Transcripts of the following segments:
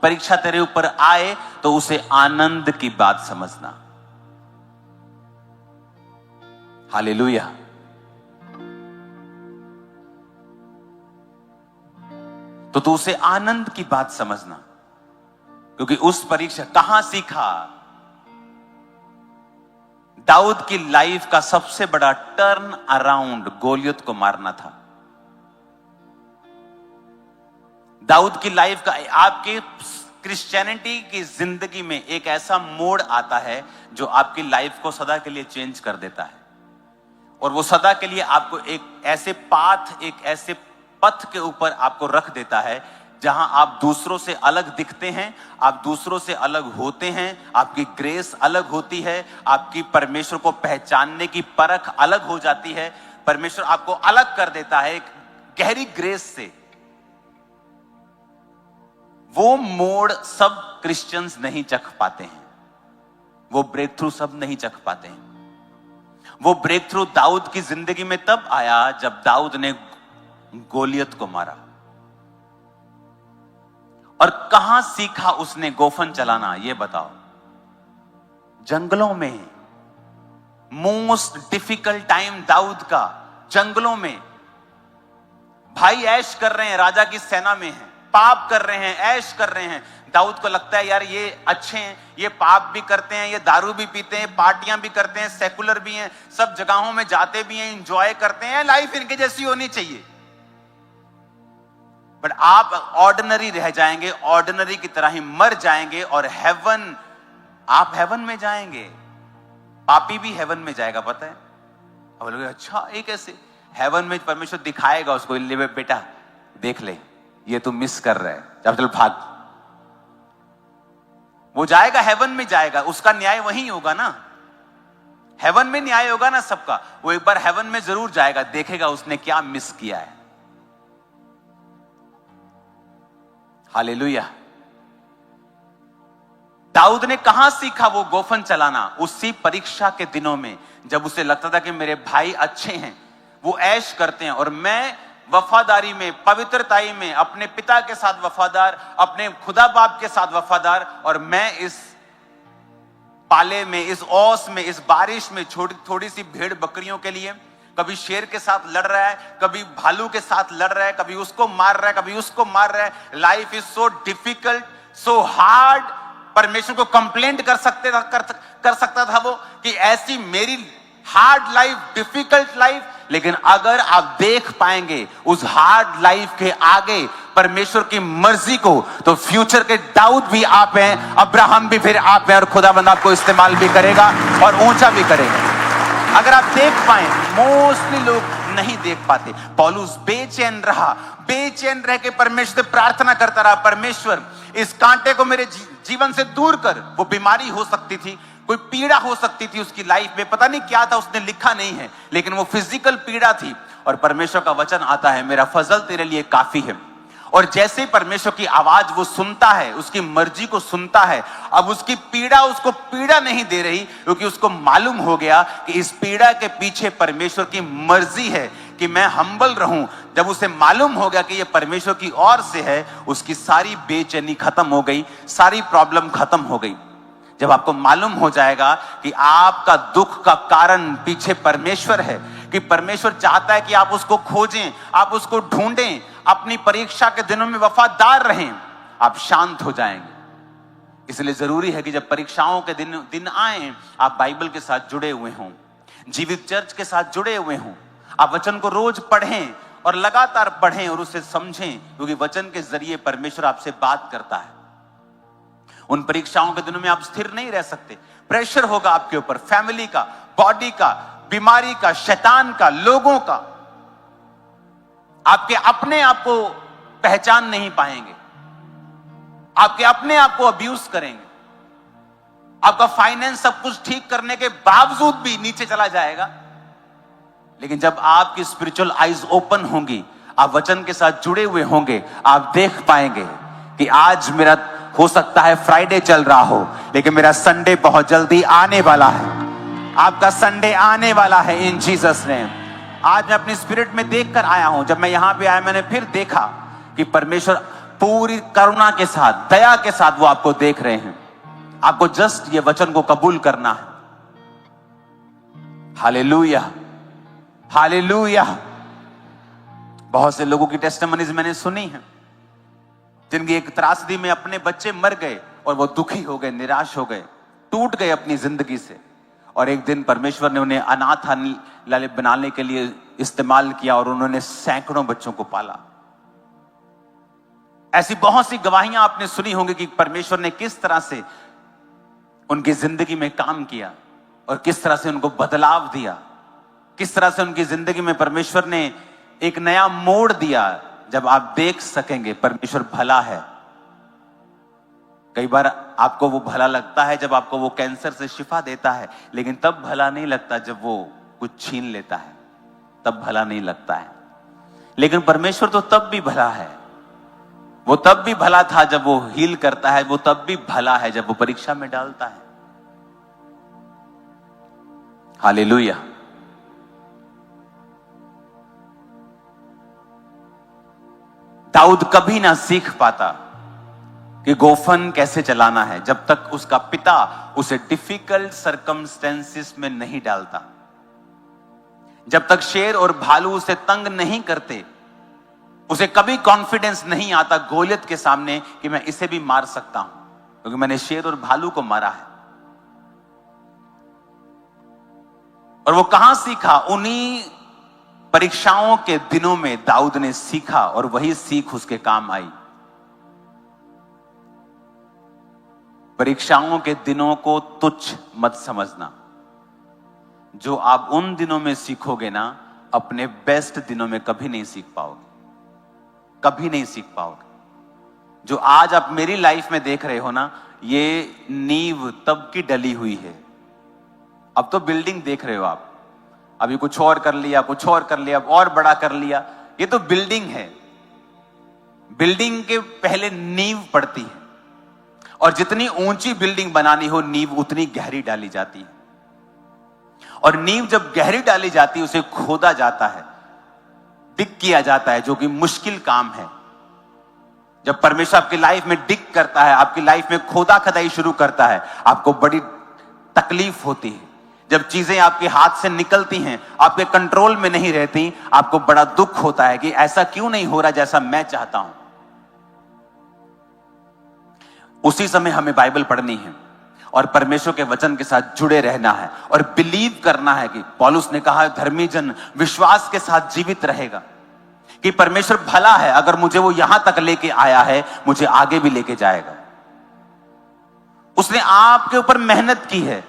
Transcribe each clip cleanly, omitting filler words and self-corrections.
परीक्षा तेरे ऊपर आए तो उसे आनंद की बात समझना। हालेलुया। तो तू उसे आनंद की बात समझना, क्योंकि उस परीक्षा कहां सीखा? दाऊद की लाइफ का सबसे बड़ा टर्न अराउंड गोलियत को मारना था। दाऊद की लाइफ का, आपके क्रिश्चियनिटी की जिंदगी में एक ऐसा मोड़ आता है जो आपकी लाइफ को सदा के लिए चेंज कर देता है, और वो सदा के लिए आपको एक ऐसे पाथ, एक ऐसे पथ के ऊपर आपको रख देता है जहां आप दूसरों से अलग दिखते हैं, आप दूसरों से अलग होते हैं, आपकी ग्रेस अलग होती है, आपकी परमेश्वर को पहचानने की परख अलग हो जाती है। परमेश्वर आपको अलग कर देता है एक गहरी ग्रेस से। वो मोड़ सब क्रिश्चियंस नहीं चख पाते हैं, वो ब्रेक थ्रू सब नहीं चख पाते हैं। वो ब्रेक थ्रू दाऊद की जिंदगी में तब आया जब दाऊद ने गोलियत को मारा। और कहां सीखा उसने गोफन चलाना, ये बताओ? जंगलों में। मोस्ट डिफिकल्ट टाइम दाऊद का, जंगलों में। भाई ऐश कर रहे हैं, राजा की सेना में हैं, पाप कर रहे हैं, ऐश कर रहे हैं। दाऊद को लगता है यार ये अच्छे हैं, ये पाप भी करते हैं, ये दारू भी पीते हैं, पार्टियां भी करते हैं, सेकुलर भी हैं, सब जगहों में जाते भी हैं, एंजॉय करते हैं, लाइफ इनके जैसी होनी चाहिए। बट आप ऑर्डिनरी रह जाएंगे, ऑर्डिनरी की तरह ही मर जाएंगे, और हेवन, आप हेवन में जाएंगे। पापी भी हेवन में जाएगा, पता है? अब बोलोगे अच्छा ये कैसे? हेवन में परमेश्वर दिखाएगा उसको, ले बेटा देख ले, ये तू मिस कर रहा है, जब चल भाग। वो जाएगा, हेवन में जाएगा, उसका न्याय वहीं होगा ना, हेवन में न्याय होगा ना सबका। वो एक बार हेवन में जरूर जाएगा, देखेगा उसने क्या मिस किया है। हालेलुया। दाऊद ने कहां सीखा वो गोफन चलाना? उसी परीक्षा के दिनों में, जब उसे लगता था कि मेरे भाई अच्छे हैं, वो ऐश करते हैं, और मैं वफादारी में, पवित्रताई में, अपने पिता के साथ वफादार, अपने खुदा बाप के साथ वफादार, और मैं इस पाले में, इस ओस में, इस बारिश में, थोड़ी सी भेड़ बकरियों के लिए कभी शेर के साथ लड़ रहा है, कभी भालू के साथ लड़ रहा है, कभी उसको मार रहा है, कभी उसको मार रहा है। Life is so difficult, so hard. परमेश्वर को कंप्लेंट कर सकता था वो कि ऐसी मेरी हार्ड लाइफ, डिफिकल्ट लाइफ। लेकिन अगर आप देख पाएंगे उस हार्ड लाइफ के आगे परमेश्वर की मर्जी को, तो फ्यूचर के दाऊद भी आप हैं, अब्राहम भी फिर आप हैं, और खुदावंद आपको इस्तेमाल भी करेगा और ऊंचा भी करेगा। अगर आप देख पाए, मोस्टली लोग नहीं देख पाते। पौलुस बेचैन रहा, बेचैन रह के परमेश्वर से प्रार्थना करता रहा, परमेश्वर इस कांटे को मेरे जीवन से दूर कर। वो बीमारी हो सकती थी, कोई पीड़ा हो सकती थी उसकी लाइफ में, पता नहीं क्या था, उसने लिखा नहीं है, लेकिन वो फिजिकल पीड़ा थी। और परमेश्वर का वचन आता है, मेरा फजल तेरे लिए काफी है। और जैसे ही परमेश्वर की आवाज वो सुनता है, उसकी मर्जी को सुनता है, अब उसकी पीड़ा उसको पीड़ा नहीं दे रही, क्योंकि उसको मालूम हो गया कि इस पीड़ा के पीछे परमेश्वर की मर्जी है कि मैं हम्बल रहूं। जब उसे मालूम हो गया कि ये परमेश्वर की ओर से है, उसकी सारी बेचैनी खत्म हो गई, सारी प्रॉब्लम खत्म हो गई। जब आपको मालूम हो जाएगा कि आपका दुख का कारण पीछे परमेश्वर है, कि परमेश्वर चाहता है कि आप उसको खोजें, आप उसको ढूंढें, अपनी परीक्षा के दिनों में वफादार रहें, आप शांत हो जाएंगे। इसलिए जरूरी है कि जब परीक्षाओं के दिन आए, आप बाइबल के साथ जुड़े हुए हों, जीवित चर्च के साथ जुड़े हुए हों, आप वचन को रोज पढ़ें और लगातार पढ़ें और उसे समझें, क्योंकि वचन के जरिए परमेश्वर आपसे बात करता है। उन परीक्षाओं के दिनों में आप स्थिर नहीं रह सकते, प्रेशर होगा आपके ऊपर, फैमिली का, बॉडी का, बीमारी का, शैतान का, लोगों का। आपके अपने आप को पहचान नहीं पाएंगे, आपके अपने आप को अब्यूज करेंगे, आपका फाइनेंस सब कुछ ठीक करने के बावजूद भी नीचे चला जाएगा। लेकिन जब आपकी स्पिरिचुअल आईज ओपन होंगी, आप वचन के साथ जुड़े हुए होंगे, आप देख पाएंगे कि आज मेरा हो सकता है फ्राइडे चल रहा हो, लेकिन मेरा संडे बहुत जल्दी आने वाला है। आपका संडे आने वाला है इन जीसस नेम। आज मैं अपनी स्पिरिट में देखकर आया हूं, जब मैं यहां पे आया मैंने फिर देखा कि परमेश्वर पूरी करुणा के साथ, दया के साथ वो आपको देख रहे हैं। आपको जस्ट ये वचन को कबूल करना है। Hallelujah, hallelujah. बहुत से लोगों की टेस्टिमनीज मैंने सुनी है, जिनकी एक त्रासदी में अपने बच्चे मर गए और वो दुखी हो गए, निराश हो गए, टूट गए अपनी जिंदगी से। और एक दिन परमेश्वर ने उन्हें अनाथालय बनाने के लिए इस्तेमाल किया और उन्होंने सैकड़ों बच्चों को पाला। ऐसी बहुत सी गवाहियां आपने सुनी होंगी कि परमेश्वर ने किस तरह से उनकी जिंदगी में काम किया और किस तरह से उनको बदलाव दिया, किस तरह से उनकी जिंदगी में परमेश्वर ने एक नया मोड़ दिया। जब आप देख सकेंगे परमेश्वर भला है। कई बार आपको वो भला लगता है जब आपको वो कैंसर से शिफा देता है, लेकिन तब भला नहीं लगता जब वो कुछ छीन लेता है, तब भला नहीं लगता है। लेकिन परमेश्वर तो तब भी भला है। वो तब भी भला था जब वो हील करता है, वो तब भी भला है जब वो परीक्षा में डालता है। हालेलुया। दाऊद कभी ना सीख पाता कि गोफन कैसे चलाना है जब तक उसका पिता उसे डिफिकल्ट सर्कमस्टेंसेस में नहीं डालता, जब तक शेर और भालू उसे तंग नहीं करते। उसे कभी कॉन्फिडेंस नहीं आता गोलियत के सामने कि मैं इसे भी मार सकता हूं, क्योंकि मैंने शेर और भालू को मारा है। और वो कहां सीखा? उन्हीं परीक्षाओं के दिनों में दाऊद ने सीखा, और वही सीख उसके काम आई। परीक्षाओं के दिनों को तुच्छ मत समझना। जो आप उन दिनों में सीखोगे ना, अपने बेस्ट दिनों में कभी नहीं सीख पाओगे, कभी नहीं सीख पाओगे। जो आज आप मेरी लाइफ में देख रहे हो ना, ये नींव तब की डली हुई है। अब तो बिल्डिंग देख रहे हो आप, अभी कुछ और कर लिया, कुछ और कर लिया, और बड़ा कर लिया। ये तो बिल्डिंग है। बिल्डिंग के पहले नींव पड़ती है, और जितनी ऊंची बिल्डिंग बनानी हो, नींव उतनी गहरी डाली जाती है। और नींव जब गहरी डाली जाती है, उसे खोदा जाता है, डिग किया जाता है, जो कि मुश्किल काम है। जब परमेश्वर आपकी लाइफ में डिग करता है, आपकी लाइफ में खोदा खदाई शुरू करता है, आपको बड़ी तकलीफ होती है। जब चीजें आपके हाथ से निकलती हैं, आपके कंट्रोल में नहीं रहती, आपको बड़ा दुख होता है कि ऐसा क्यों नहीं हो रहा जैसा मैं चाहता हूं। उसी समय हमें बाइबल पढ़नी है और परमेश्वर के वचन के साथ जुड़े रहना है और बिलीव करना है कि पौलुस ने कहा, धर्मी जन विश्वास के साथ जीवित रहेगा, कि परमेश्वर भला है। अगर मुझे वो यहां तक लेके आया है, मुझे आगे भी लेके जाएगा। उसने आपके ऊपर मेहनत की है।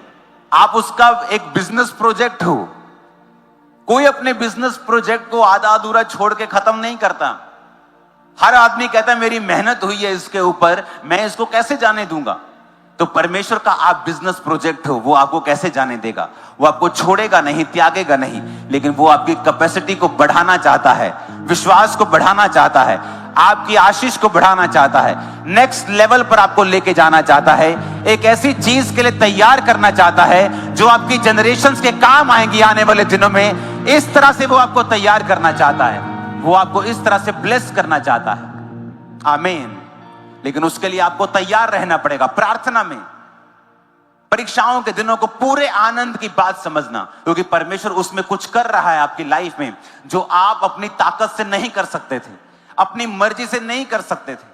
आप उसका एक बिजनेस प्रोजेक्ट हो। कोई अपने बिजनेस प्रोजेक्ट को आधा अधूरा छोड़ के खत्म नहीं करता। हर आदमी कहता है मेरी मेहनत हुई है इसके ऊपर, मैं इसको कैसे जाने दूंगा। तो परमेश्वर का आप बिजनेस प्रोजेक्ट हो, वो आपको कैसे जाने देगा? वो आपको छोड़ेगा नहीं, त्यागेगा नहीं, लेकिन वो आपकी कैपेसिटी को बढ़ाना चाहता है, विश्वास को बढ़ाना चाहता है, आपकी आशीष को बढ़ाना चाहता है, नेक्स्ट लेवल पर आपको लेके जाना चाहता है, एक ऐसी चीज के लिए तैयार करना चाहता है जो आपकी जनरेशंस के काम आएंगी आने वाले दिनों में। इस तरह से वो आपको तैयार करना चाहता है, वो आपको इस तरह से ब्लेस करना चाहता है। आमीन। लेकिन उसके लिए आपको तैयार रहना पड़ेगा प्रार्थना में। परीक्षाओं के दिनों को पूरे आनंद की बात समझना, क्योंकि परमेश्वर उसमें कुछ कर रहा है आपकी लाइफ में जो आप अपनी ताकत से नहीं कर सकते थे, अपनी मर्जी से नहीं कर सकते थे।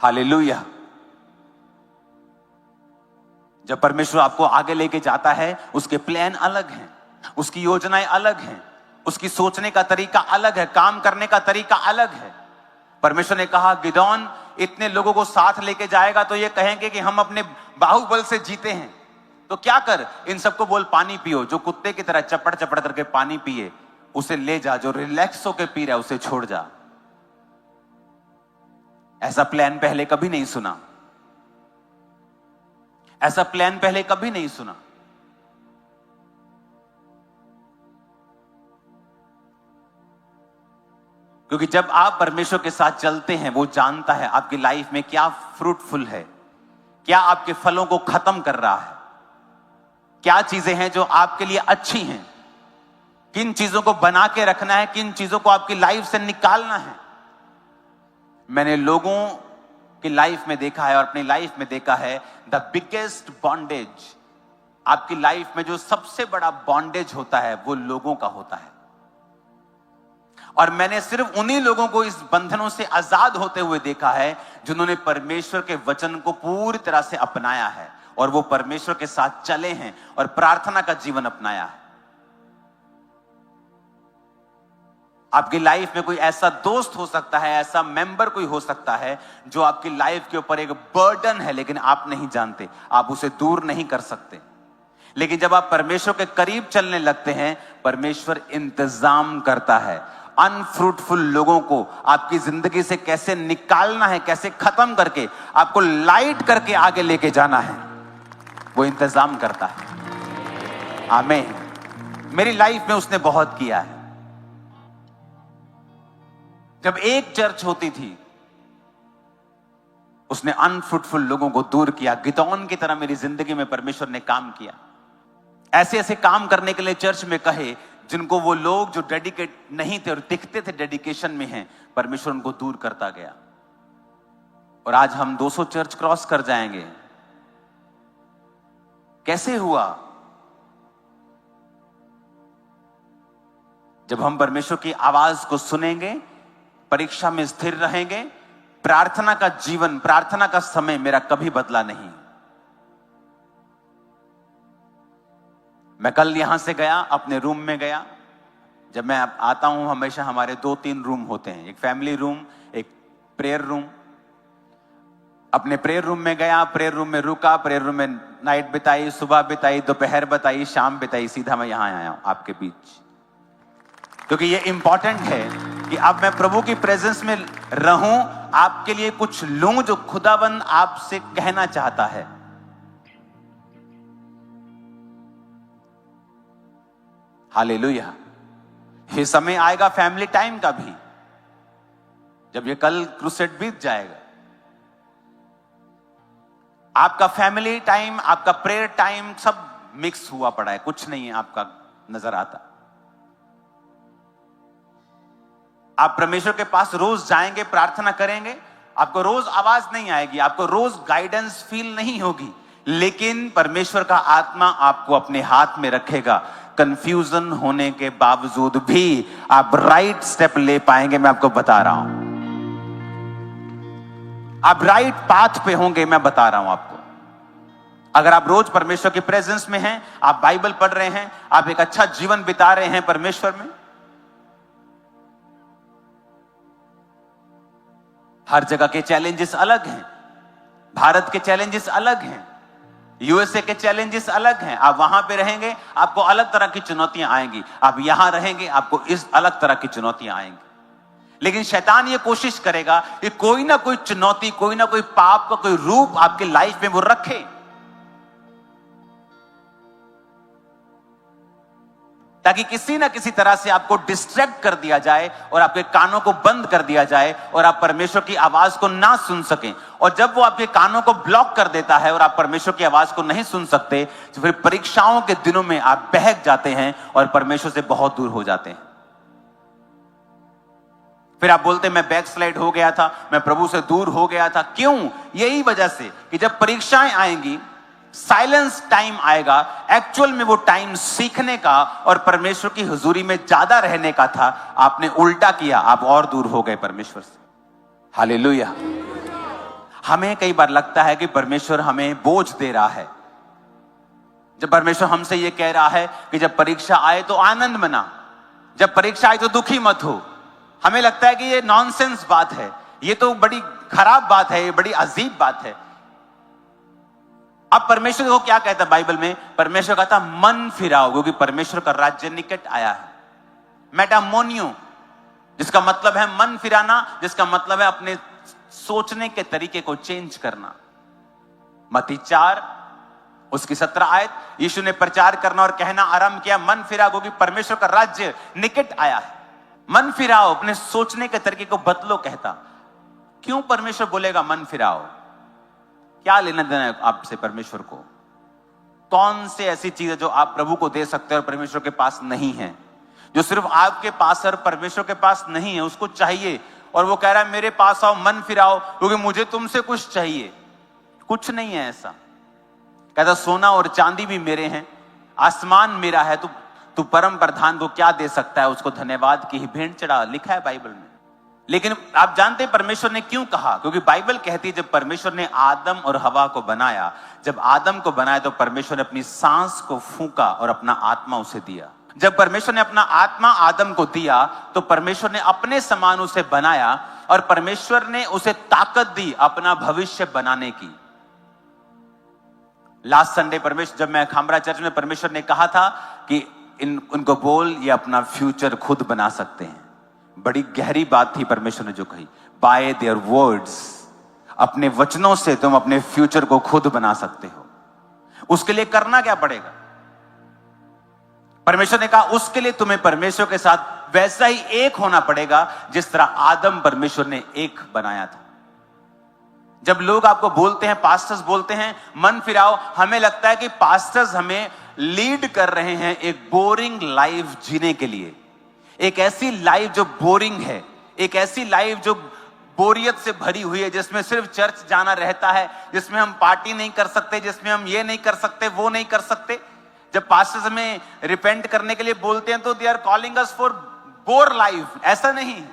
हालेलुया। जब परमेश्वर आपको आगे लेके जाता है, उसके प्लान अलग हैं, उसकी योजनाएं अलग हैं, उसकी सोचने का तरीका अलग है, काम करने का तरीका अलग है। परमेश्वर ने कहा, गिदोन इतने लोगों को साथ लेके जाएगा तो ये कहेंगे कि हम अपने बाहुबल से जीते हैं। तो क्या कर, इन सबको बोल पानी पियो। जो कुत्ते की तरह चपड़ चपड़ करके पानी पिए, उसे ले जा। जो रिलैक्स होकर पी रहा है, उसे छोड़ जा। ऐसा प्लान पहले कभी नहीं सुना, ऐसा प्लान पहले कभी नहीं सुना। क्योंकि जब आप परमेश्वर के साथ चलते हैं, वो जानता है आपकी लाइफ में क्या फ्रूटफुल है, क्या आपके फलों को खत्म कर रहा है, क्या चीजें हैं जो आपके लिए अच्छी हैं, किन चीजों को बना के रखना है, किन चीजों को आपकी लाइफ से निकालना है। मैंने लोगों की लाइफ में देखा है और अपनी लाइफ में देखा है, द बिगेस्ट बॉन्डेज, आपकी लाइफ में जो सबसे बड़ा बॉन्डेज होता है वो लोगों का होता है। और मैंने सिर्फ उन्हीं लोगों को इस बंधनों से आजाद होते हुए देखा है जिन्होंने परमेश्वर के वचन को पूरी तरह से अपनाया है और वो परमेश्वर के साथ चले हैं और प्रार्थना का जीवन अपनाया है। आपकी लाइफ में कोई ऐसा दोस्त हो सकता है, ऐसा मेंबर कोई हो सकता है जो आपकी लाइफ के ऊपर एक बर्डन है, लेकिन आप नहीं जानते, आप उसे दूर नहीं कर सकते। लेकिन जब आप परमेश्वर के करीब चलने लगते हैं, परमेश्वर इंतजाम करता है अनफ्रूटफुल लोगों को आपकी जिंदगी से कैसे निकालना है, कैसे खत्म करके आपको लाइट करके आगे लेके जाना है, वो इंतजाम करता है। आमीन। मेरी लाइफ में उसने बहुत किया है। जब एक चर्च होती थी, उसने अनफ्रूटफुल लोगों को दूर किया। गिदोन की तरह मेरी जिंदगी में परमेश्वर ने काम किया। ऐसे ऐसे काम करने के लिए चर्च में कहे जिनको वो लोग जो डेडिकेट नहीं थे और दिखते थे डेडिकेशन में हैं, परमेश्वर उनको दूर करता गया। और आज हम 200 चर्च क्रॉस कर जाएंगे। कैसे हुआ? जब हम परमेश्वर की आवाज को सुनेंगे, परीक्षा में स्थिर रहेंगे। प्रार्थना का जीवन, प्रार्थना का समय मेरा कभी बदला नहीं। मैं कल यहां से गया, अपने रूम में गया। जब मैं आता हूं, हमेशा हमारे 2-3 रूम होते हैं, एक फैमिली रूम, एक प्रेयर रूम। अपने प्रेयर रूम में गया, प्रेयर रूम में रुका, प्रेयर रूम में नाइट बिताई, सुबह बिताई, दोपहर बिताई, शाम बिताई, सीधा मैं यहां आया हूं आपके बीच। क्योंकि ये इंपॉर्टेंट है कि अब मैं प्रभु की प्रेजेंस में रहूं, आपके लिए कुछ लूं जो खुदाबंद आपसे कहना चाहता है। हालेलुया। ये समय आएगा फैमिली टाइम का भी, जब ये कल क्रूसेड बीत जाएगा। आपका फैमिली टाइम, आपका प्रेयर टाइम सब मिक्स हुआ पड़ा है, कुछ नहीं है आपका नजर आता। आप परमेश्वर के पास रोज जाएंगे, प्रार्थना करेंगे, आपको रोज आवाज नहीं आएगी, आपको रोज गाइडेंस फील नहीं होगी, लेकिन परमेश्वर का आत्मा आपको अपने हाथ में रखेगा। कंफ्यूजन होने के बावजूद भी आप राइट स्टेप ले पाएंगे। मैं आपको बता रहा हूं, आप राइट पाथ पे होंगे। मैं बता रहा हूं आपको, अगर आप रोज परमेश्वर की प्रेजेंस में हैं, आप बाइबल पढ़ रहे हैं, आप एक अच्छा जीवन बिता रहे हैं परमेश्वर में। हर जगह के चैलेंजेस अलग हैं, भारत के चैलेंजेस अलग हैं, यूएसए के चैलेंजेस अलग हैं। आप वहां पे रहेंगे, आपको अलग तरह की चुनौतियां आएंगी। आप यहां रहेंगे, आपको इस अलग तरह की चुनौतियां आएंगी। लेकिन शैतान ये कोशिश करेगा कि कोई ना कोई चुनौती, कोई ना कोई पाप का कोई रूप आपकी लाइफ में वो रखे, ताकि किसी ना किसी तरह से आपको डिस्ट्रैक्ट कर दिया जाए और आपके कानों को बंद कर दिया जाए और आप परमेश्वर की आवाज को ना सुन सकें। और जब वो आपके कानों को ब्लॉक कर देता है और आप परमेश्वर की आवाज को नहीं सुन सकते, तो फिर परीक्षाओं के दिनों में आप बहक जाते हैं और परमेश्वर से बहुत दूर हो जाते हैं। फिर आप बोलते हैं मैं बैकस्लाइड हो गया था, मैं प्रभु से दूर हो गया था। क्यों? यही वजह से कि जब परीक्षाएं आएंगी, साइलेंस टाइम आएगा, एक्चुअल में वो टाइम सीखने का और परमेश्वर की हुजूरी में ज्यादा रहने का था। आपने उल्टा किया, आप और दूर हो गए परमेश्वर से। हालेलुया। हमें कई बार लगता है कि परमेश्वर हमें बोझ दे रहा है। जब परमेश्वर हमसे ये कह रहा है कि जब परीक्षा आए तो आनंद मना, जब परीक्षा आए तो दुखी मत हो, हमें लगता है कि ये नॉनसेंस बात है, ये तो बड़ी खराब बात है, ये बड़ी अजीब बात है। अब परमेश्वर को क्या कहता है बाइबल में? परमेश्वर कहता मन फिराओ, क्योंकि परमेश्वर का राज्य निकट आया है। मेटामोनियो, जिसका मतलब है मन फिराना, जिसका मतलब है अपने सोचने के तरीके को चेंज करना। मत्ती 4 उसकी 17 आयत, यीशु ने प्रचार करना और कहना आरंभ किया, मन फिराओ क्योंकि परमेश्वर का राज्य निकट आया है। मन फिराओ, अपने सोचने के तरीके को बदलो कहता। क्यों परमेश्वर बोलेगा मन फिराओ? क्या लेना देना है आपसे परमेश्वर को? कौन से ऐसी चीज है जो आप प्रभु को दे सकते हैं और परमेश्वर के पास नहीं है? जो सिर्फ आपके पास और परमेश्वर के पास नहीं है, उसको चाहिए, और वो कह रहा है मेरे पास आओ, मन फिराओ, क्योंकि मुझे तुमसे कुछ चाहिए। कुछ नहीं है ऐसा। कहता सोना और चांदी भी मेरे हैं, आसमान मेरा है, तू परम प्रधान को क्या दे सकता है? उसको धन्यवाद की ही भेंट चढ़ा, लिखा है बाइबल में। लेकिन आप जानते हैं परमेश्वर ने क्यों कहा? क्योंकि बाइबल कहती है जब परमेश्वर ने आदम और हवा को बनाया, जब आदम को बनाया तो परमेश्वर ने अपनी सांस को फूंका और अपना आत्मा उसे दिया। जब परमेश्वर ने अपना आत्मा आदम को दिया तो परमेश्वर ने अपने समान उसे बनाया और परमेश्वर ने उसे ताकत दी अपना भविष्य बनाने की। लास्ट संडे परमेश्वर, जब मैं खामरा चर्च में, परमेश्वर ने कहा था कि उनको बोल ये अपना फ्यूचर खुद बना सकते हैं। बड़ी गहरी बात थी परमेश्वर ने जो कही, बाय देयर वर्ड्स, अपने वचनों से तुम अपने फ्यूचर को खुद बना सकते हो। उसके लिए करना क्या पड़ेगा? परमेश्वर ने कहा उसके लिए तुम्हें परमेश्वर के साथ वैसा ही एक होना पड़ेगा जिस तरह आदम परमेश्वर ने एक बनाया था। जब लोग आपको बोलते हैं, पास्टर्स बोलते हैं मन फिराओ, हमें लगता है कि पास्टर्स हमें लीड कर रहे हैं एक बोरिंग लाइफ जीने के लिए, एक ऐसी लाइफ जो बोरिंग है, एक ऐसी लाइफ जो बोरियत से भरी हुई है, जिसमें सिर्फ चर्च जाना रहता है, जिसमें हम पार्टी नहीं कर सकते, जिसमें हम ये नहीं कर सकते, वो नहीं कर सकते। जब पास्टर्स हमें रिपेंट करने के लिए बोलते हैं तो they are calling us for bore life. ऐसा नहीं।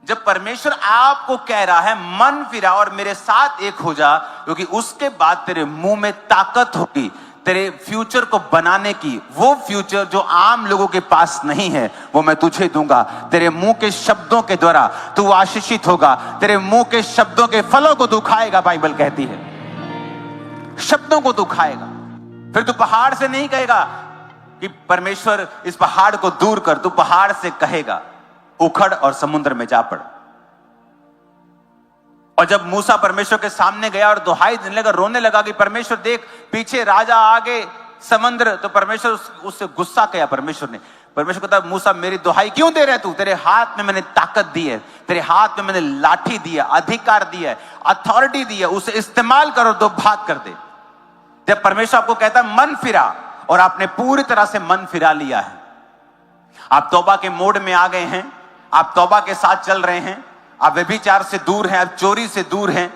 जब परमेश्वर आपको कह रहा है मन फिरा और मेरे साथ एक हो जा, क्योंकि उसके बाद तेरे मुंह में ताकत होगी तेरे फ्यूचर को बनाने की। वो फ्यूचर जो आम लोगों के पास नहीं है वो मैं तुझे दूंगा। तेरे मुंह के शब्दों के द्वारा तू आशीषित होगा, तेरे मुंह के शब्दों के फलों को तू खाएगा। बाइबल कहती है शब्दों को तू खाएगा। फिर तू पहाड़ से नहीं कहेगा कि परमेश्वर इस पहाड़ को दूर कर, तू पहाड़ से कहेगा उखड़ और समुद्र में जा पड़। और जब मूसा परमेश्वर के सामने गया और दुहाई देने लगा, रोने लगा कि परमेश्वर देख पीछे राजा, आगे समुद्र, तो परमेश्वर उससे गुस्सा किया। परमेश्वर कहता मूसा मेरी दुहाई क्यों दे रहे तू? तेरे हाथ में मैंने ताकत दी है, तेरे हाथ में मैंने लाठी दी है, अधिकार दिया है, अथॉरिटी दी है, उसे इस्तेमाल करो तो भाग कर दे। जब परमेश्वर आपको कहता है मन फिरा और आपने पूरी तरह से मन फिरा लिया है, आप तौबा के मोड में आ गए हैं, आप तौबा के साथ चल रहे हैं, आप व्यभिचार से दूर हैं, आप चोरी से दूर हैं,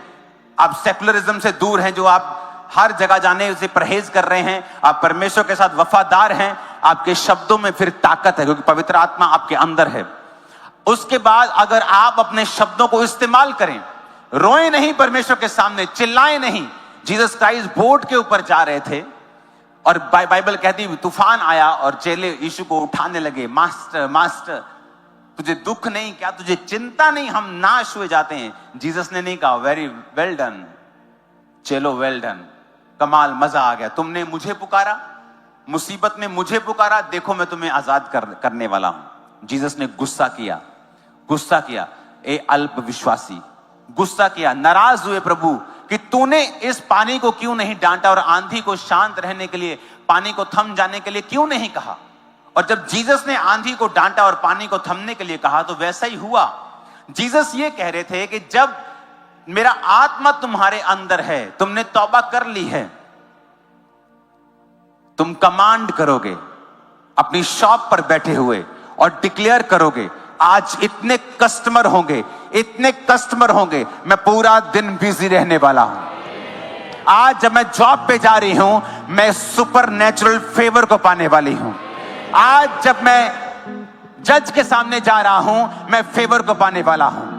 आप सेकुलरिज्म से दूर हैं, जो आप हर जगह जाने से परहेज कर रहे हैं, आप परमेश्वर के साथ वफादार हैं, आपके शब्दों में फिर ताकत है क्योंकि पवित्र आत्मा आपके अंदर है। उसके बाद अगर आप अपने शब्दों को इस्तेमाल करें, रोए नहीं परमेश्वर के सामने, चिल्लाए नहीं। जीसस क्राइस्ट बोट के ऊपर जा रहे थे और बाइबल कहती तूफान आया और चेले यीशु को उठाने लगे, मास्टर मास्टर तुझे दुख नहीं क्या, तुझे चिंता नहीं, हम नाश हुए जाते हैं। जीसस ने नहीं कहा वेरी वेल डन चलो, वेल डन, कमाल, मजा आ गया, तुमने मुझे पुकारा, मुसीबत में मुझे पुकारा, देखो मैं तुम्हें आजाद करने वाला हूं। जीसस ने गुस्सा किया, ए अल्प विश्वासी, गुस्सा किया, नाराज हुए प्रभु कि तूने इस पानी को क्यों नहीं डांटा और आंधी को शांत रहने के लिए, पानी को थम जाने के लिए क्यों नहीं कहा। और जब जीसस ने आंधी को डांटा और पानी को थमने के लिए कहा तो वैसा ही हुआ। जीसस ये कह रहे थे कि जब मेरा आत्मा तुम्हारे अंदर है, तुमने तौबा कर ली है, तुम कमांड करोगे अपनी शॉप पर बैठे हुए और डिक्लेयर करोगे आज इतने कस्टमर होंगे, मैं पूरा दिन बिजी रहने वाला हूं। आज जब मैं जॉब पे जा रही हूं, मैं सुपर नेचुरल फेवर को पाने वाली हूं। आज जब मैं जज के सामने जा रहा हूं, मैं फेवर को पाने वाला हूं।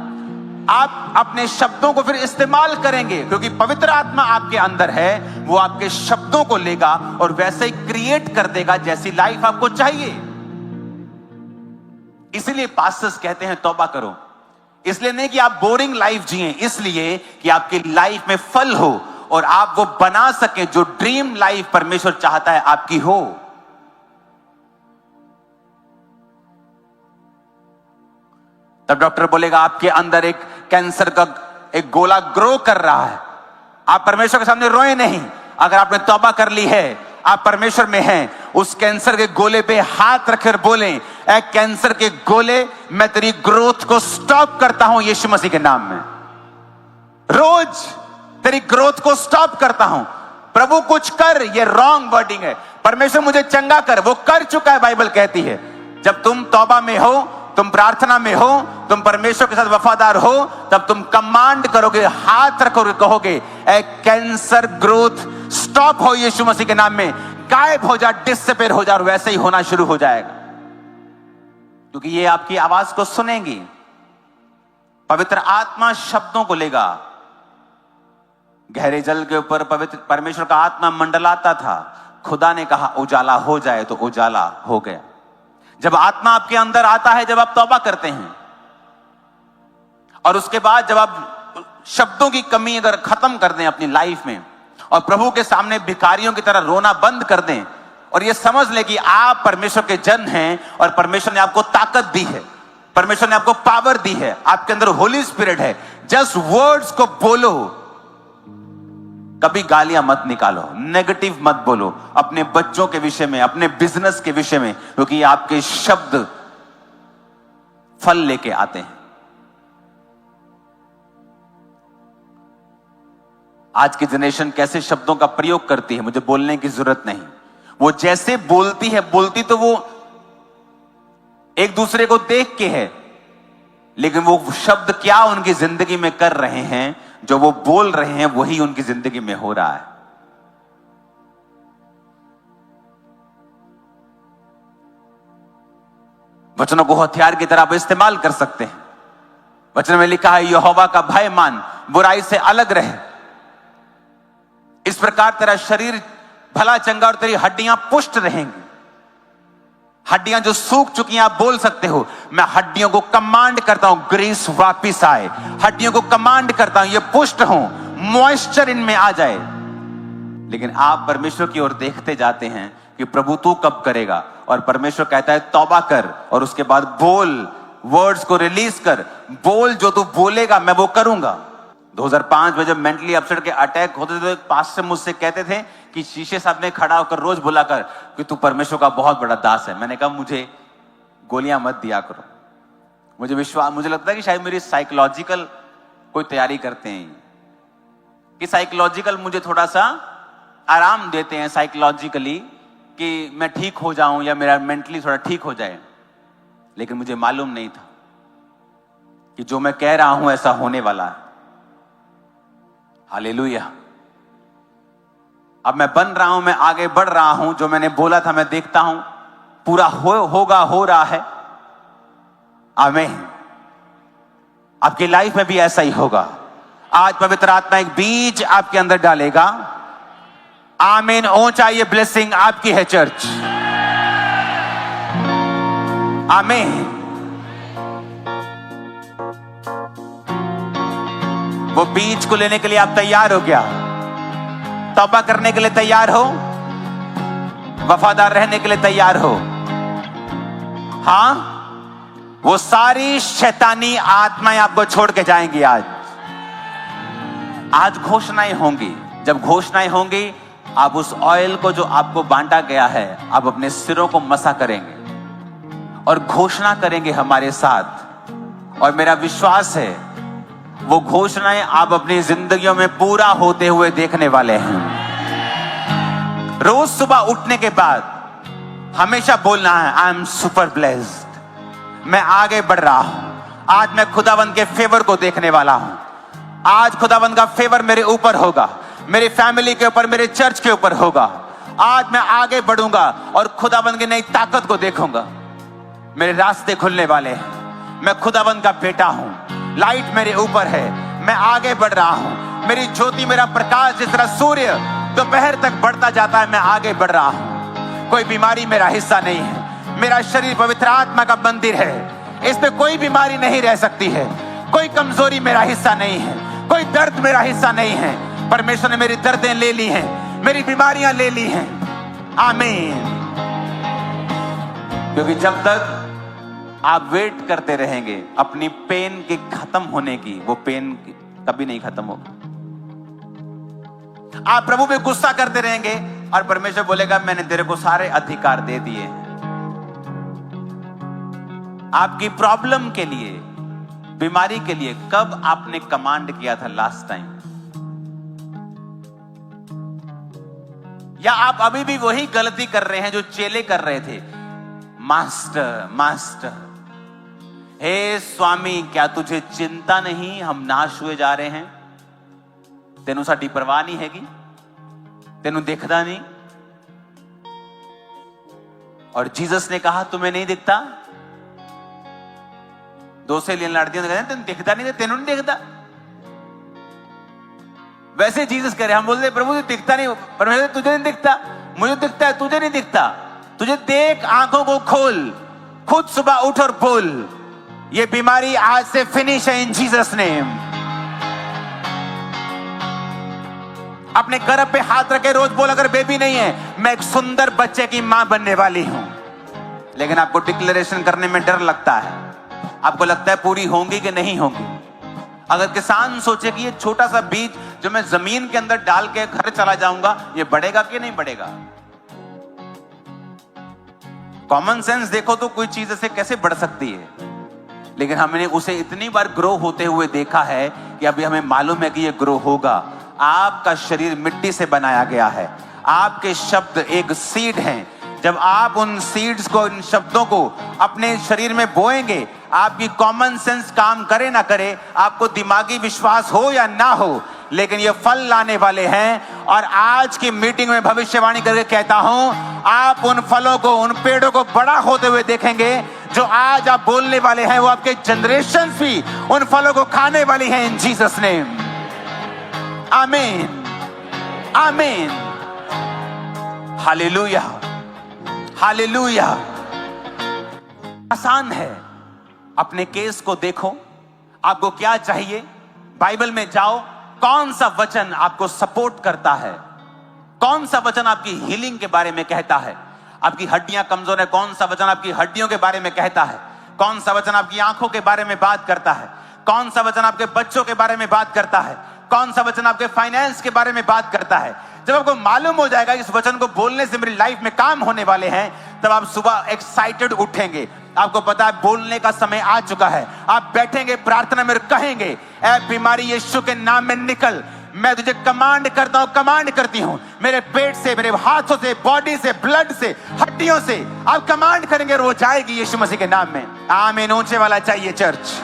आप अपने शब्दों को फिर इस्तेमाल करेंगे क्योंकि पवित्र आत्मा आपके अंदर है, वो आपके शब्दों को लेगा और वैसे ही क्रिएट कर देगा जैसी लाइफ आपको चाहिए। इसलिए पास्टर्स कहते हैं तौबा करो, इसलिए नहीं कि आप बोरिंग लाइफ जिए, इसलिए कि आपकी लाइफ में फल हो और आप वो बना सके जो ड्रीम लाइफ परमेश्वर चाहता है आपकी हो। तब डॉक्टर बोलेगा आपके अंदर एक कैंसर का एक गोला ग्रो कर रहा है, आप परमेश्वर के सामने रोए नहीं। अगर आपने तौबा कर ली है, आप परमेश्वर में हैं, उस कैंसर के गोले पे हाथ रखकर बोलें, ए कैंसर के गोले, मैं तेरी ग्रोथ को स्टॉप करता हूं यीशु मसीह के नाम में। रोज तेरी ग्रोथ को स्टॉप करता हूं। प्रभु कुछ कर, ये रॉन्ग वर्डिंग है। परमेश्वर मुझे चंगा कर, वो कर चुका है। बाइबल कहती है जब तुम तौबा में हो तुम प्रार्थना में हो, तुम परमेश्वर के साथ वफादार हो, तब तुम कमांड करोगे, हाथ रखोगे, कहोगे ए कैंसर ग्रोथ स्टॉप हो यीशु मसीह के नाम में, गायब हो जा, डिसअपीयर हो जा, और वैसे ही होना शुरू हो जाएगा, क्योंकि ये आपकी आवाज को सुनेंगी। पवित्र आत्मा शब्दों को लेगा। गहरे जल के ऊपर पवित्र परमेश्वर का आत्मा मंडलाता था। खुदा ने कहा उजाला हो जाए, तो उजाला हो गया। जब आत्मा आपके अंदर आता है, जब आप तौबा करते हैं, और उसके बाद जब आप शब्दों की कमी अगर खत्म कर दें अपनी लाइफ में, और प्रभु के सामने भिखारियों की तरह रोना बंद कर दें, और ये समझ ले कि आप परमेश्वर के जन हैं, और परमेश्वर ने आपको ताकत दी है, परमेश्वर ने आपको पावर दी है, आपके अंदर होली स्पिरिट है, जस्ट वर्ड्स को बोलो। कभी गालियां मत निकालो, नेगेटिव मत बोलो अपने बच्चों के विषय में, अपने बिजनेस के विषय में, क्योंकि आपके शब्द फल लेके आते हैं। आज की जनरेशन कैसे शब्दों का प्रयोग करती है, मुझे बोलने की जरूरत नहीं। वो जैसे बोलती है, बोलती तो वो एक दूसरे को देख के है, लेकिन वो शब्द क्या उनकी जिंदगी में कर रहे हैं, जो वो बोल रहे हैं वही उनकी जिंदगी में हो रहा है। वचनों को हथियार की तरह आप इस्तेमाल कर सकते हैं। वचन में लिखा है यहोवा का भय मान, बुराई से अलग रहे, इस प्रकार तेरा शरीर भला चंगा और तेरी हड्डियां पुष्ट रहेंगी। हड्डियां जो सूख चुकी हैं, आप बोल सकते हो मैं हड्डियों को कमांड करता हूं ग्रीस वापिस आए, हड्डियों को कमांड करता हूं ये पुष्ट हो, मॉइस्चर इनमें आ जाए। लेकिन आप परमेश्वर की ओर देखते जाते हैं कि प्रभु तू कब करेगा, और परमेश्वर कहता है तौबा कर, और उसके बाद बोल, वर्ड्स को रिलीज कर, बोल, जो तू बोलेगा मैं वो करूंगा। 2005 में जब मेंटली अपसेट के अटैक होते थे, पास्टर मुझसे कहते थे कि शीशे सामने खड़ा होकर रोज बोला कर कि तू परमेश्वर का बहुत बड़ा दास है। मैंने कहा मुझे गोलियां मत दिया करो, मुझे विश्वास, मुझे लगता है कि शायद मेरी साइकोलॉजिकल कोई तैयारी करते हैं, कि साइकोलॉजिकल मुझे थोड़ा सा आराम देते हैं साइकोलॉजिकली, कि मैं ठीक हो जाऊं या मेरा मेंटली थोड़ा ठीक हो जाए। लेकिन मुझे मालूम नहीं था कि जो मैं कह रहा हूं ऐसा होने वाला है। हालेलुया। अब मैं बन रहा हूं, मैं आगे बढ़ रहा हूं, जो मैंने बोला था मैं देखता हूं पूरा होगा, हो रहा है। आमीन। आपकी लाइफ में भी ऐसा ही होगा। आज पवित्र आत्मा एक बीज आपके अंदर डालेगा। आमीन। ऊंचा ये ब्लेसिंग आपकी है चर्च। आमीन। वो बीज को लेने के लिए आप तैयार हो गया? तौबा करने के लिए तैयार हो? वफादार रहने के लिए तैयार हो? हां, वो सारी शैतानी आत्माएं आपको छोड़ के जाएंगी। आज घोषणाएं होंगी। जब घोषणाएं होंगी, आप उस ऑयल को जो आपको बांटा गया है, आप अपने सिरों को मसा करेंगे और घोषणा करेंगे हमारे साथ। और मेरा विश्वास है वो घोषणाएं आप अपनी जिंदगियों में पूरा होते हुए देखने वाले हैं। रोज सुबह उठने के बाद हमेशा बोलना है आई एम सुपर ब्लेस्ड। मैं आगे बढ़ रहा हूं। आज मैं खुदावंद के फेवर को देखने वाला हूं। आज खुदावंद का फेवर मेरे ऊपर होगा, मेरी फैमिली के ऊपर, मेरे चर्च के ऊपर होगा। आज मैं आगे बढ़ूंगा और खुदावंद की नई ताकत को देखूंगा। मेरे रास्ते खुलने वाले हैं। मैं खुदावंद का बेटा हूं। लाइट मेरे ऊपर है। मैं आगे बढ़ रहा हूं। मेरी ज्योति, मेरा प्रकाश जिस तरह सूर्य दोपहर तक बढ़ता जाता है, मैं आगे बढ़ रहा हूं। कोई बीमारी मेरा हिस्सा नहीं है। मेरा शरीर पवित्र आत्मा का मंदिर है। इसमें कोई बीमारी नहीं रह सकती है। कोई कमजोरी मेरा हिस्सा नहीं है। कोई दर्द मेरा हिस्सा नहीं है। परमेश्वर ने मेरी दर्दें ले ली हैं, मेरी बीमारियां ले ली हैं। आमीन। क्योंकि जब तक आप वेट करते रहेंगे अपनी पेन के खत्म होने की, वो पेन कभी नहीं खत्म होगा। आप प्रभु पे गुस्सा करते रहेंगे और परमेश्वर बोलेगा मैंने तेरे को सारे अधिकार दे दिए हैं। आपकी प्रॉब्लम के लिए, बीमारी के लिए कब आपने कमांड किया था लास्ट टाइम? या आप अभी भी वही गलती कर रहे हैं जो चेले कर रहे थे? मास्टर मास्टर, हे स्वामी, क्या तुझे चिंता नहीं, हम नाश हुए जा रहे हैं? तेनू साडी परवाह नहीं हैगी? तेनू दिखदा नहीं? और जीसस ने कहा तुम्हें नहीं दिखता? दो सहेलियां लड़ती हैं, तेनू दिखता नहीं? तेनू नहीं दिखता? वैसे जीसस कह रहे, हम बोलते प्रभु तुझे दिखता नहीं, परमेश्वर तुझे नहीं दिखता, मुझे दिखता है, तुझे नहीं दिखता। तुझे देख, आंखों को खोल, खुद सुबह उठ और बोल, ये बीमारी आज से फिनिश है इन जीसस नेम। अपने गर्भ पे हाथ रखे रोज बोल, अगर बेबी नहीं है, मैं एक सुंदर बच्चे की मां बनने वाली हूं। लेकिन आपको डिक्लेरेशन करने में डर लगता है, आपको लगता है पूरी होंगी कि नहीं होंगी। अगर किसान सोचे कि ये छोटा सा बीज जो मैं जमीन के अंदर डाल के घर चला जाऊंगा, ये बढ़ेगा कि नहीं बढ़ेगा? कॉमन सेंस देखो तो कोई चीज ऐसे कैसे बढ़ सकती है, लेकिन हमने उसे इतनी बार ग्रो होते हुए देखा है कि अभी हमें मालूम है कि ये ग्रो होगा। आपका शरीर मिट्टी से बनाया गया है, आपके शब्द एक सीड हैं। जब आप उन सीड्स को, इन शब्दों को अपने शरीर में बोएंगे, आपकी कॉमन सेंस काम करे ना करे, आपको दिमागी विश्वास हो या ना हो, लेकिन ये फल लाने वाले हैं। और आज की मीटिंग में भविष्यवाणी करके कहता हूं, आप उन फलों को, उन पेड़ों को बड़ा होते हुए देखेंगे। जो आज आप बोलने वाले हैं, वो आपके जनरेशंस भी उन फलों को खाने वाली हैं इन जीसस नेम। आमीन, आमीन, हालेलुया, हालेलुया। आसान है, अपने केस को देखो, आपको क्या चाहिए, बाइबल में जाओ, कौन सा वचन आपको सपोर्ट करता है, कौन सा वचन आपकी हीलिंग के बारे में कहता है। आपकी हड्डियां कमजोर है, कौन सा वचन आपकी हड्डियों के बारे में कहता है, कौन सा वचन आपकी आंखों के बारे में बात करता है, कौन सा वचन आपके बच्चों के बारे में बात करता है, कौन सा वचन आपके फाइनेंस के बारे में बात करता है। जब आपको मालूम हो जाएगा इस वचन को बोलने से मेरी लाइफ में काम होने वाले हैं, तब आप सुबह एक्साइटेड उठेंगे। आपको पता है बोलने का समय आ चुका है। आप बैठेंगे, प्रार्थना में कहेंगे, ऐ बीमारी यीशु के नाम में निकल। मैं तुझे कमांड करता हूं, कमांड करती हूं, मेरे पेट से, मेरे हाथों से, बॉडी से, ब्लड से, हड्डियों से आप कमांड करेंगे और वो जाएगी यीशु मसीह के नाम में। आमीन। ऊंचे वाला चाहिए चर्च।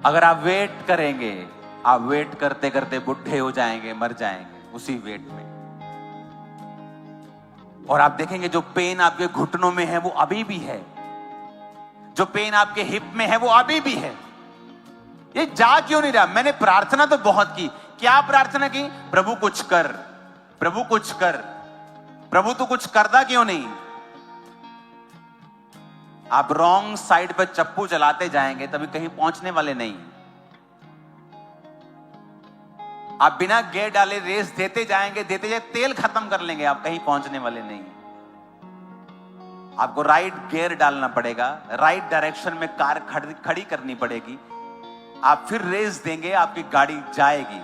अगर आप वेट करेंगे, आप वेट करते करते बुढ़े हो जाएंगे, मर जाएंगे उसी वेट में। और आप देखेंगे जो पेन आपके घुटनों में है वो अभी भी है, जो पेन आपके हिप में है वो अभी भी है। ये जा क्यों नहीं रहा? मैंने प्रार्थना तो बहुत की। क्या प्रार्थना की? प्रभु कुछ कर, प्रभु कुछ कर, प्रभु तू कुछ करता क्यों नहीं? आप रॉन्ग साइड पर चप्पू चलाते जाएंगे, तभी कहीं पहुंचने वाले नहीं। आप बिना गियर डाले रेस देते जाएंगे, देते जाए, तेल खत्म कर लेंगे, आप कहीं पहुंचने वाले नहीं। आपको राइट गियर डालना पड़ेगा, राइट डायरेक्शन में कार खड़ी करनी पड़ेगी, आप फिर रेस देंगे, आपकी गाड़ी जाएगी।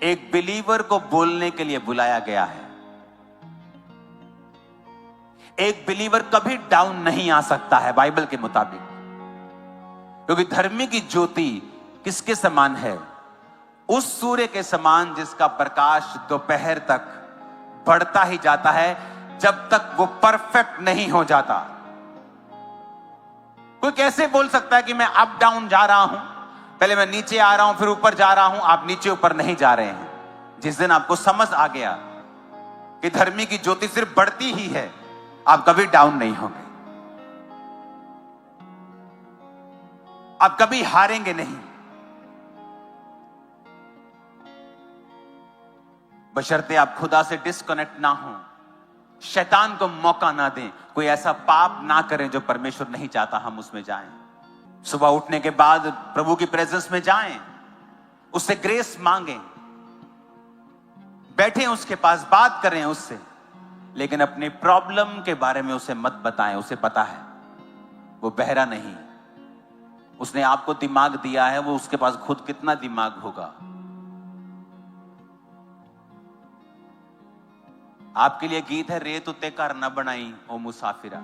एक बिलीवर को बोलने के लिए बुलाया गया है। एक बिलीवर कभी डाउन नहीं आ सकता है बाइबल के मुताबिक, क्योंकि धर्मी की ज्योति किसके समान है? उस सूर्य के समान जिसका प्रकाश दोपहर तक बढ़ता ही जाता है, जब तक वो परफेक्ट नहीं हो जाता। कोई कैसे बोल सकता है कि मैं अप डाउन जा रहा हूं, पहले मैं नीचे आ रहा हूं फिर ऊपर जा रहा हूं? आप नीचे ऊपर नहीं जा रहे हैं। जिस दिन आपको समझ आ गया कि धर्मी की ज्योति सिर्फ बढ़ती ही है, आप कभी डाउन नहीं होंगे, आप कभी हारेंगे नहीं। बशर्ते आप खुदा से डिस्कनेक्ट ना हो, शैतान को मौका ना दें, कोई ऐसा पाप ना करें जो परमेश्वर नहीं चाहता हम उसमें जाएं। सुबह उठने के बाद प्रभु की प्रेजेंस में जाएं, उससे ग्रेस मांगें, बैठें उसके पास, बात करें उससे, लेकिन अपनी प्रॉब्लम के बारे में उसे मत बताएं। उसे पता है वो बहरा नहीं, उसने आपको दिमाग दिया है, वो उसके पास खुद कितना दिमाग होगा। आपके लिए गीत है, रेत उत्ते घर न बनाई ओ मुसाफिरा,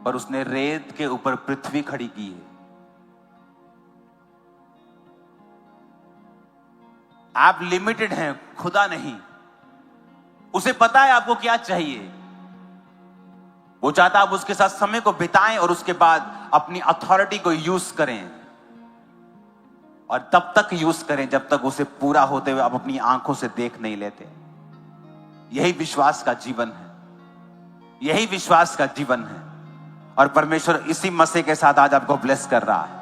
पर उसने रेत के ऊपर पृथ्वी खड़ी की है। आप लिमिटेड हैं, खुदा नहीं। उसे पता है आपको क्या चाहिए। वो चाहता आप उसके साथ समय को बिताएं और उसके बाद अपनी अथॉरिटी को यूज करें, और तब तक यूज करें जब तक उसे पूरा होते हुए आप अपनी आंखों से देख नहीं लेते। यही विश्वास का जीवन है, यही विश्वास का जीवन है। और परमेश्वर इसी मसीह के साथ आज आपको ब्लेस कर रहा है।